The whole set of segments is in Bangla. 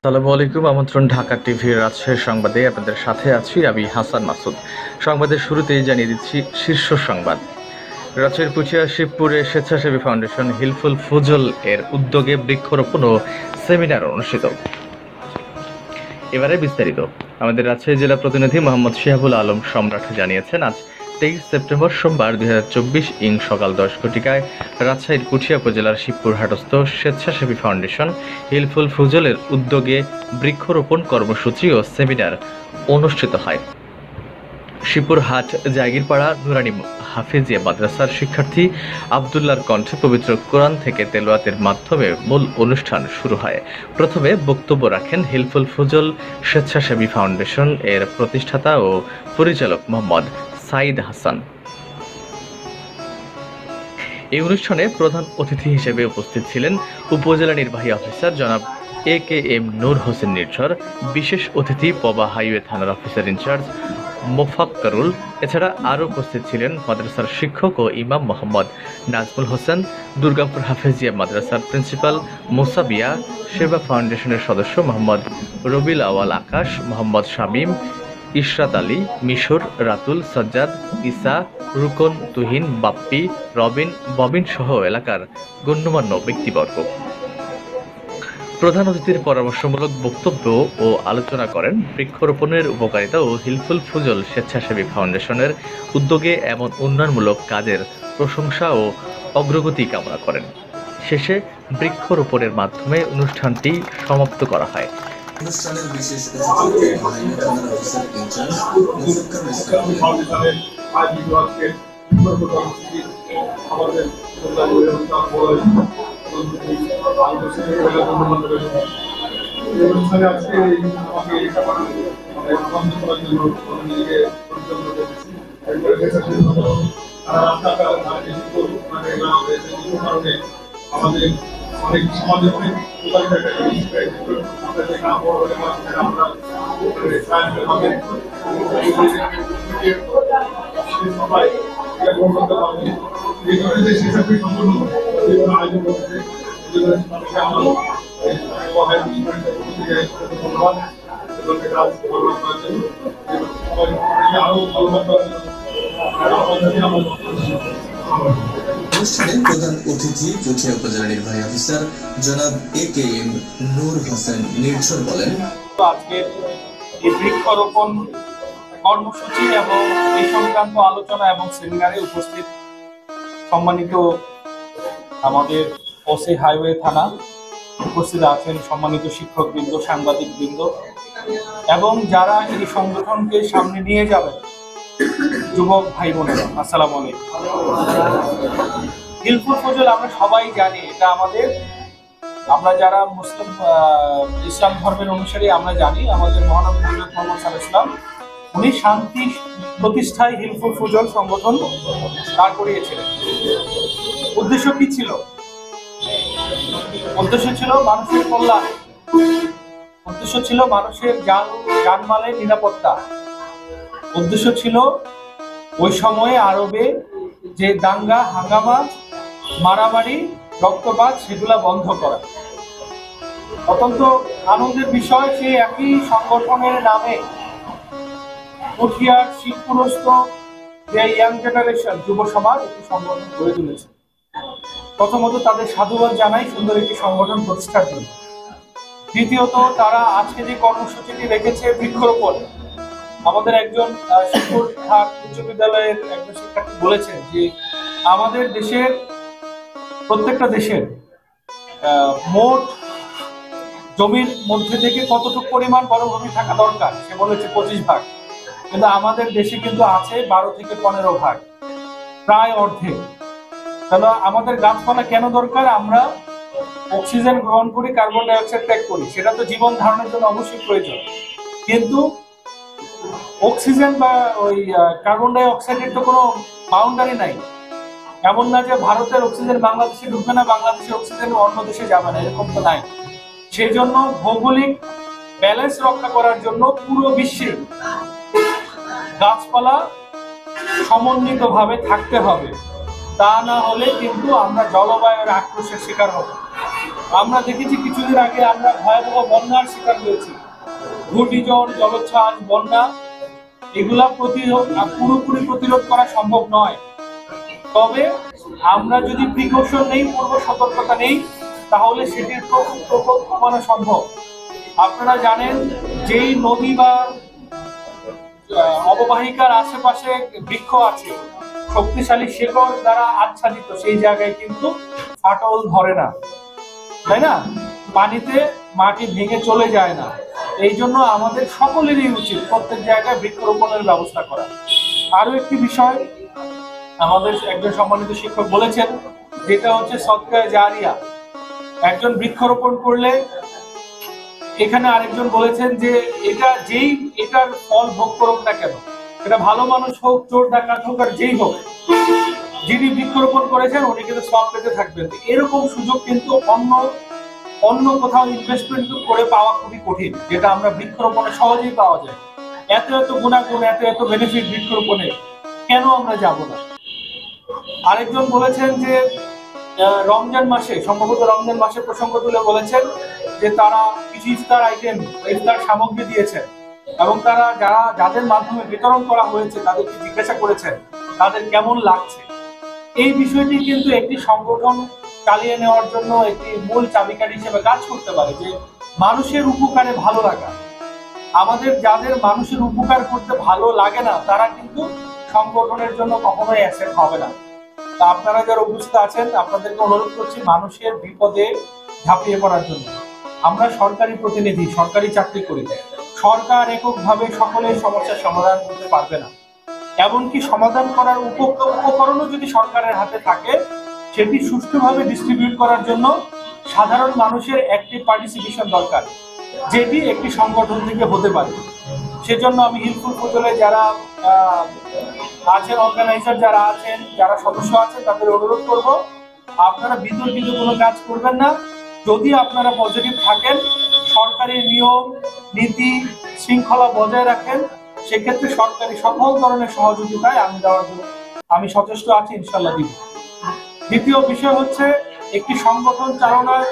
আসসালামু আলাইকুম। আমন্ত্রণ ঢাকা টিভির রাজশাহী সংবাদে আপনাদের সাথে আছি আমি হাসান মাসুদ। সংবাদের শুরুতেই জানিয়ে দিচ্ছি শীর্ষ সংবাদ। রাজশাহীর পুঠিয়া শিবপুরে স্বেচ্ছাসেবী ফাউন্ডেশন হিলফুল ফুজল এর উদ্যোগে বৃক্ষরোপণ ও সেমিনার অনুষ্ঠিত। এবারে বিস্তারিত। আমাদের রাজশাহী জেলা প্রতিনিধি মোহাম্মদ শিহাবুল আলম সম্রাট জানিয়েছেন, আজ 23 সেপ্টেম্বর সোমবার 2024 সকাল 10 ঘটিকায় রাজশাহীর পুঠিয়া উপজেলার শিবপুর হাটস্থ স্বেচ্ছাসেবী ফাউন্ডেশন হিলফুল ফুজলের উদ্যোগে বৃক্ষরোপণ কর্মসূচি ও সেমিনার অনুষ্ঠিত হয়। শিবপুর হাট জাগিরপাড়া নুরানি হাফেজিয়া মাদ্রাসার শিক্ষার্থী আবদুল্লাহর কণ্ঠে পবিত্র কোরআন থেকে তেলাওয়াতের মাধ্যমে মূল অনুষ্ঠান শুরু হয়। প্রথমে বক্তব্য রাখেন হিলফুল ফুজল স্বেচ্ছাসেবী ফাউন্ডেশন এর প্রতিষ্ঠাতা ও পরিচালক মোহাম্মদ সাইদ হাসান। এই অনুষ্ঠানে প্রধান অতিথি হিসেবে উপস্থিত ছিলেন উপজেলা নির্বাহী অফিসার জনাব AKM নূর হোসেন নির্ঝর, বিশেষ অতিথি পবা হাইওয়ে থানার অফিসার ইনচার্জ মোফাক্কারুল। এছাড়া আরও উপস্থিত ছিলেন মাদ্রাসার শিক্ষক ও ইমাম মোহাম্মদ নাজমুল হোসেন, দুর্গাপুর হাফেজিয়া মাদ্রাসার প্রিন্সিপাল মুসাবিয়া, সেবা ফাউন্ডেশনের সদস্য মোহাম্মদ রবিল আওয়াল আকাশ, মোহাম্মদ শামীম, ইশরাত আলী, মিশর, রাতুল, সজ্জাদ, ইসা, রুকন, তুহিন, বাপ্পি, রবিন, ববিন সহ এলাকার গণ্যমান্য ব্যক্তিবর্গ। প্রধান অতিথির পরামর্শমূলক বক্তব্য ও আলোচনা করেন বৃক্ষরোপণের উপকারিতা ও হিলফুল ফুজল স্বেচ্ছাসেবী ফাউন্ডেশনের উদ্যোগে এমন উন্নয়নমূলক কাজের প্রশংসা ও অগ্রগতি কামনা করেন। শেষে বৃক্ষরোপণের মাধ্যমে অনুষ্ঠানটি সমাপ্ত করা হয়। অনুষ্ঠানের বিশেষ অতিথি হাইওয়ে থানার অফিসার ইনচার্জ আমাদের অনেক সমাজে অনেক অনুষ্ঠানে প্রধান অতিথি পুঠিয়া উপজেলা নির্বাহী অফিসার জনাব AKM নূর হোসেন নির্ঝর বলেন, আজকের এই বৃক্ষরোপণ কর্মসূচি এবং এই সংক্রান্ত আলোচনা এবং সেমিনারে উপস্থিত সম্মানিত আমাদের ওসি হাইওয়ে থানা, উপস্থিত আছেন সম্মানিত শিক্ষকবৃন্দ, সাংবাদিকবৃন্দ এবং যারা এই সংগঠনকে সামনে নিয়ে যাবেন যুবক ভাই বোনেরা, আসসালামু আলাইকুম। হিলফুল ফুজল আমরা সবাই জানি, এটা আমরা যারা মুসলিম ইসলাম ধর্মের অনুসারী আমরা জানি, আমাদের মহানবী হযরত মুহাম্মদ সাল্লাল্লাহু আলাইহি ওয়াসাল্লাম উনি শান্তি প্রতিষ্ঠায় হিলফুল ফুজল সংগঠন দাঁড় করিয়েছিলেন। উদ্দেশ্য কি ছিল? উদ্দেশ্য ছিল মানুষের কল্যাণ, উদ্দেশ্য ছিল মানুষের জানমালের নিরাপত্তা, উদ্দেশ্য ছিল ওই সময়ে আরবে যে দাঙ্গা হাঙ্গামা মারামারি রক্তপাত সেগুলা বন্ধ করা। অত্যন্ত আনন্দের বিষয়, সেই একই সংগঠনের নামে পুঠিয়ার শিবপুরস্থ যে ইয়াং জেনারেশন যুব সমাজ একটি সংগঠন গড়ে তুলেছে। প্রথমত তাদের সাধুবাদ জানাই সুন্দর একটি সংগঠন প্রতিষ্ঠার জন্য। দ্বিতীয়ত তারা আজকে যে কর্মসূচিটি রেখেছে বৃক্ষরোপণ, আমাদের একজন শিবপুর হাট উচ্চ বিদ্যালয়ের একজন শিক্ষার্থী বলেছেন যে আমাদের দেশের প্রত্যেকটা দেশের মোট জমির মধ্যে থেকে কতটুকু পরিমাণ বনভূমি থাকা দরকার, সে বলেছে 25 ভাগ, কিন্তু আমাদের দেশে কিন্তু আছে 12 থেকে 15 ভাগ, প্রায় অর্ধেক। তাহলে আমাদের গাছপালা কেন দরকার? আমরা অক্সিজেন গ্রহণ করি, কার্বন ডাই অক্সাইড ত্যাগ করি, সেটা তো জীবন ধারণের জন্য অবশ্যই প্রয়োজন, কিন্তু অক্সিজেন বা ওই কার্বন ডাই অক্সাইডের তো কোনো বাউন্ডারি নাই। এমন না যে ভারতের অক্সিজেন বাংলাদেশে ঢুকবে না, বাংলাদেশের অক্সিজেন অন্য দেশে যাবে না, এরকম তো নাই। সেই জন্য ভৌগোলিক ব্যালেন্স রক্ষা করার জন্য পুরো বিশ্বে গাছপালা সমন্বিতভাবে থাকতে হবে, তা না হলে কিন্তু আমরা জলবায়ুর আক্রোশের শিকার হব। আমরা দেখেছি কিছুদিন আগে আমরা ভয়াবহ বন্যার শিকার হয়েছি, ঘূর্ণিঝড়, জলোচ্ছ্বাস, বন্যা, এগুলা পুরোপুরি প্রতিরোধ করা সম্ভব নয়। তবে আমরা যদি প্রিকশন নেই, পূর্ব সতর্কতা নেই, তাহলে সেটির প্রকোপ কমানো সম্ভব। আপনারা জানেন যেই নদী বা অববাহিকার আশেপাশে বৃক্ষ আছে, শক্তিশালী শেকড় দ্বারা আচ্ছাদিত, সেই জায়গায় কিন্তু ফাটল ধরে না, তাই না? পানিতে মাটি ভেঙে চলে যায় না। এই জন্য আমাদের সকলেরই উচিত প্রত্যেক জায়গায় বৃক্ষরোপণের ব্যবস্থা করা। আরো একটি বিষয় আমাদের একজন সম্মানিত শিক্ষক বলেছেন, যেটা হচ্ছে সদকা জারিয়া। একজন বৃক্ষরোপণ করলে, এখানে আরেকজন বলেছেন যে এটার ফল ভোগ করুক না কেন, এটা ভালো মানুষ হোক, চোর ডাকাত হোক, আর যেই হোক, যিনি বৃক্ষরোপণ করেছেন উনি কিন্তু সব পেতে থাকবেন। এরকম সুযোগ কিন্তু অন্য কোথাও ইনভেস্টমেন্ট করে পাওয়া খুবই কঠিন, যেটা আমরা বৃক্ষরোপণে সহজেই পাওয়া যায়। এত গুণাগুণ, এত বেনিফিট বৃক্ষরোপণে, কেন আমরা যাব না? আরেকজন বলেছেন যে রমজান মাসে, সম্ভবত রমজান মাসে প্রসঙ্গ তুলে বলেছেন যে তারা কিছু ইফতার সামগ্রী দিয়েছেন, এবং তারা যাদের মাধ্যমে বিতরণ করা হয়েছে তাদেরকে জিজ্ঞাসা করেছেন তাদের কেমন লাগছে। এই বিষয়টি কিন্তু একটি সংগঠন চালিয়ে নেওয়ার জন্য একটি মূল চাবিকাঠি হিসেবে কাজ করতে পারে, যে মানুষের উপকারে ভালো লাগা। আমাদের যাদের মানুষের উপকার করতে ভালো লাগে না, তারা কিন্তু সংগঠনের জন্য কখনোই অ্যাসেট হবে না। তা আপনারা যারা উপস্থিত আছেন, আপনাদেরকে অনুরোধ করছি মানুষের বিপদে ঝাঁপিয়ে পড়ার জন্য। আমরা সরকারি প্রতিনিধি, সরকারি চাকরি করি, সরকার এককভাবে সকলের সমস্যার সমাধান করতে পারবে না। এমনকি সমাধান করার উপকরণও যদি সরকারের হাতে থাকে, সেটি সুষ্ঠুভাবে ডিস্ট্রিবিউট করার জন্য সাধারণ মানুষের অ্যাক্টিভ পার্টিসিপেশন দরকার, যেটি একটি সংগঠন থেকে হতে পারে। সেজন্য আমি হিলফুল উপজেলায় যারা আছেন, অর্গানাইজার যারা আছেন, যারা সদস্য আছেন, তাদের অনুরোধ করব আপনারা বিতর্কিত কোনো কাজ করবেন না। যদি আপনারা পজিটিভ থাকেন, সরকারি নিয়ম নীতি শৃঙ্খলা বজায় রাখেন, সেক্ষেত্রে সরকারি সকল ধরনের সহযোগিতায় আমি সচেষ্ট আছি, ইনশাল্লাহ দিব। দ্বিতীয় বিষয় হচ্ছে, একটি সংগঠন চালনার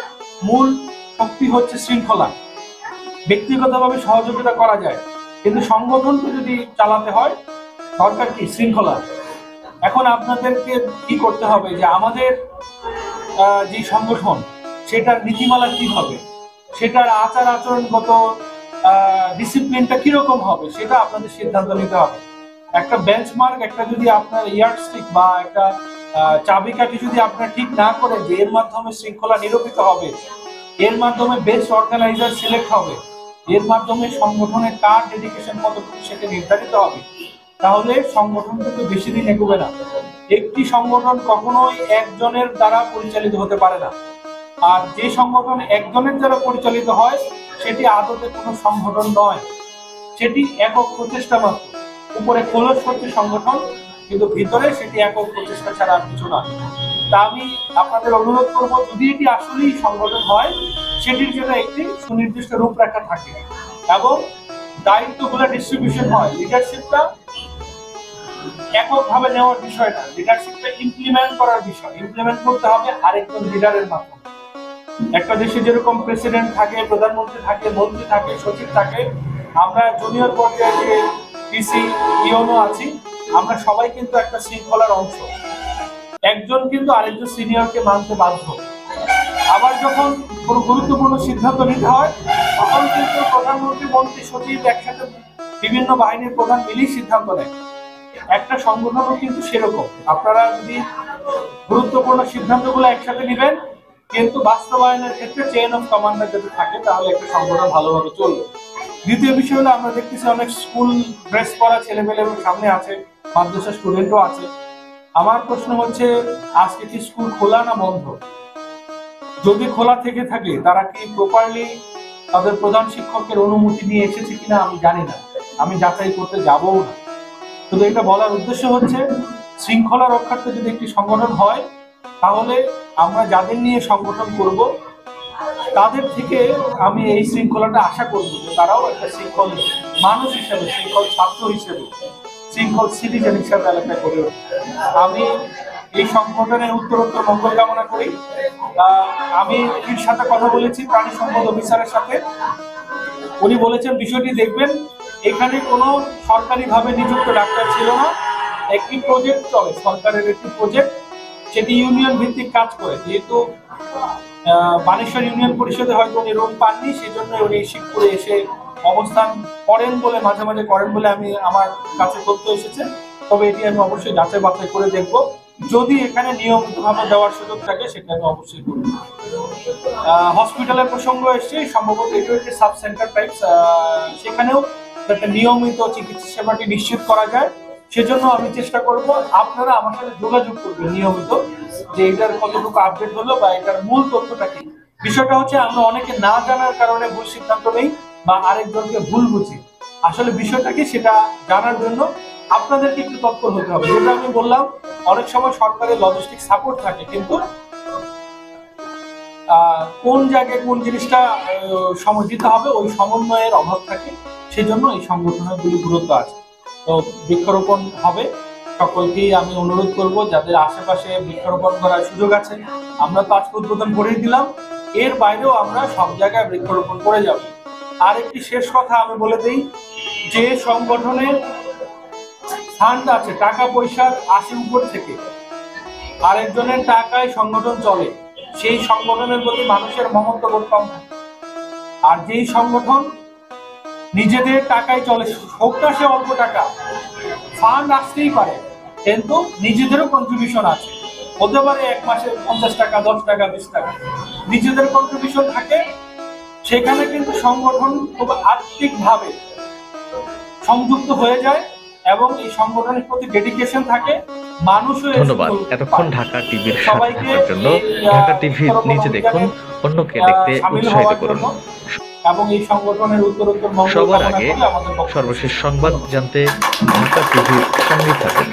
মূল শক্তি হচ্ছে শৃঙ্খলা। ব্যক্তিগতভাবে সহযোগিতা করা যায়, কিন্তু সংগঠনকে যদি চালাতে হয় দরকার কি? শৃঙ্খলা। এখন আপনাদেরকে কি করতে হবে, যে আমাদের যে সংগঠন, সেটার নীতিমালা কি হবে, সেটার আচার আচরণগত ডিসিপ্লিনটা কিরকম হবে, সেটা আপনাদের সিদ্ধান্ত নিতে হবে। একটা বেঞ্চমার্ক, একটা যদি আপনার ইয়ারস্টিক বা একটা চাবিকাঠি যদি আপনার ঠিক না করেন যে এর মাধ্যমে শৃঙ্খলা নিরূপিত হবে, এর মাধ্যমে বেস্ট অর্গানাইজার সিলেক্ট হবে, এর মাধ্যমে সংগঠনের কার ডেডিকেশন কতটুকু সেটা নির্ধারিত হবে, তাহলে সংগঠন কিন্তু বেশি দিন এগোবে না। একটি সংগঠন কখনোই একজনের দ্বারা পরিচালিত হতে পারে না, আর যে সংগঠন একজনের দ্বারা পরিচালিত হয় সেটি আদতে কোনো সংগঠন নয়, সেটি একক প্রচেষ্টা মাত্র। উপরে খোলস করছে সংগঠন, কিন্তু ভিতরে সেটি একক প্রচেষ্টা ছাড়া আর কিছু নয়। তা আমি আপনাদের অনুরোধ করব, যদি এটি আসলেই সংগঠন হয়, সেটির জন্য একটি সুনির্দিষ্ট রূপরেখা থাকে এবং দায়িত্বগুলো ডিস্ট্রিবিউশন হয়। লিডারশিপটা এককভাবে নেওয়ার বিষয় না, লিডারশিপটা ইমপ্লিমেন্ট করার বিষয়। ইমপ্লিমেন্ট করতে হবে আরেকজন লিডারের মাধ্যমে। একটা দেশে যেরকম প্রেসিডেন্ট থাকে, প্রধানমন্ত্রী থাকে, মন্ত্রী থাকে, সচিব থাকে, আমরা জুনিয়র পর্যায়ে যে ডিসি, ইওনো আছি, আমরা সবাই কিন্তু একটা শৃঙ্খলার অংশ। একজন কিন্তু আরেকজন সিনিয়রকে মানতে বাধ্য। আবার যখন কোনো গুরুত্বপূর্ণ সিদ্ধান্ত নিতে হয়, তখন কিন্তু প্রধানমন্ত্রী, মন্ত্রী, সচিব একসাথে বিভিন্ন বাহিনীর প্রধান মিলেই সিদ্ধান্ত নেয়। একটা সংগঠনও কিন্তু সেরকম। আপনারা যদি গুরুত্বপূর্ণ সিদ্ধান্তগুলো একসাথে নেবেন, কিন্তু বাস্তবায়নের ক্ষেত্রে চেইন অফ কমান্ডার যদি থাকে, তাহলে একটা সংগঠন ভালোভাবে চলবে। দ্বিতীয় বিষয় হলো, আমরা দেখতেছি অনেক স্কুল ড্রেস পরা ছেলেমেলে সামনে আছে, মাদ্রাসা স্টুডেন্টও আছে। আমার প্রশ্ন হচ্ছে, আজকে কি স্কুল খোলা না বন্ধ? যদি খোলা থেকে থাকে, তারা কি প্রপারলি তাদের প্রধান শিক্ষকের অনুমতি নিয়ে এসেছে কিনা আমি জানি না, আমি যাচাই করতে যাবও না। শুধু এটা বলার উদ্দেশ্য হচ্ছে, শৃঙ্খলা রক্ষার্থে যদি একটি সংগঠন হয়, তাহলে আমরা যাদের নিয়ে সংগঠন করব তাদের থেকে আমি এই শৃঙ্খলাটা আশা করব, যে তারাও একটা শৃঙ্খল মানুষ হিসেবে, শৃঙ্খল ছাত্র হিসেবে, শৃঙ্খল সিটিজেন হিসেবে এলাকায় গড়ে ওঠে। আমি এই সংগঠনের উত্তরোত্তর মঙ্গল কামনা করি। আমি এর সাথে কথা বলেছি প্রাণী সম্পদ অফিসারের সাথে, উনি বলেছেন বিষয়টি দেখবেন। এখানে কোনো সরকারিভাবে নিযুক্ত ডাক্তার ছিল না, একটি প্রজেক্ট চলে, সরকারের একটি প্রজেক্ট, সেটি ইউনিয়ন ভিত্তিক কাজ করে। যেহেতু বানেশ্বর ইউনিয়ন পরিষদে হয়তো উনি রুম পাননি, সেই জন্য উনি শিবপুরে এসে অবস্থান করেন বলে, মাঝে মাঝে করেন বলে আমার কাছে তথ্য এসেছে। তবে এটি আমি অবশ্যই যাচাই বাছাই করে দেখব, যদি এখানে নিয়মিতভাবে দেওয়ার সুযোগ থাকে সেটা আমি অবশ্যই করব। হসপিটালের প্রসঙ্গ এসছে, সম্ভবত এটিও একটি সাব সেন্টার টাইপ, সেখানেও যাতে নিয়মিত চিকিৎসা সেবাটি নিশ্চিত করা যায় সেজন্য আমি চেষ্টা করব। আপনারা আমার সাথে যোগাযোগ করবেন নিয়মিত, যে এটার কতটুকু আপডেট হলো বা এটার মূল তথ্যটা কি। বিষয়টা হচ্ছে আমরা অনেকে না জানার কারণে ভুল সিদ্ধান্ত নেই বা আরেকজনকে ভুল বুঝি। আসলে বিষয়টা কি সেটা জানার জন্য আপনাদেরকে একটু তৎপর হতে হবে। যেটা আমি বললাম, অনেক সময় সরকারের লজিস্টিক সাপোর্ট থাকে, কিন্তু কোন জায়গায় কোন জিনিসটা সময় দিতে হবে ওই সমন্বয়ের অভাব থাকে, সেজন্য এই সংগঠনের গুরুত্ব আছে। তো বৃক্ষরোপণ হবে, সকলকেই আমি অনুরোধ করব যাদের আশেপাশে বৃক্ষরোপণ করার সুযোগ আছে, আমরা তো আজকে উদ্বোধন করেই দিলাম, এর বাইরেও আমরা সব জায়গায় বৃক্ষরোপণ করে যাব। আর একটি শেষ কথা আমি বলে দিই, যে সংগঠনের ফান্ড আছে, টাকা পয়সার আসে উপর থেকে, আরেকজনের টাকায় সংগঠন চলে, সেই সংগঠনের প্রতি মানুষের মমত্ববোধ কম থাকে। আর যেই সংগঠন নিজেদের টাকায় চলে, হোক না সে অল্প টাকা, ফান্ড আসতেই পারে, কিন্তু নিজেদেরও কন্ট্রিবিউশন আছে, হতে পারে এক মাসে 50 টাকা, 10 টাকা, 20 টাকা, নিজেদের কন্ট্রিবিউশন থাকে। সেখানে কিন্তু সংগঠন খুব আর্থিকভাবে সংযুক্ত হয়ে যায় এবং এই সংগঠনের প্রতি ডেডিকেশন থাকে। মানুষও ধন্যবাদ এতক্ষণ ঢাকা টিভির সাথে থাকার জন্য। ঢাকা টিভির নিচে দেখুন, অন্যকে দেখতে উৎসাহিত করুন। এবং এই সংগঠনের উত্তরোত্তর সবার আগে সর্বশেষ সংবাদ জানতে ঢাকা টিভির সঙ্গে থাকুন।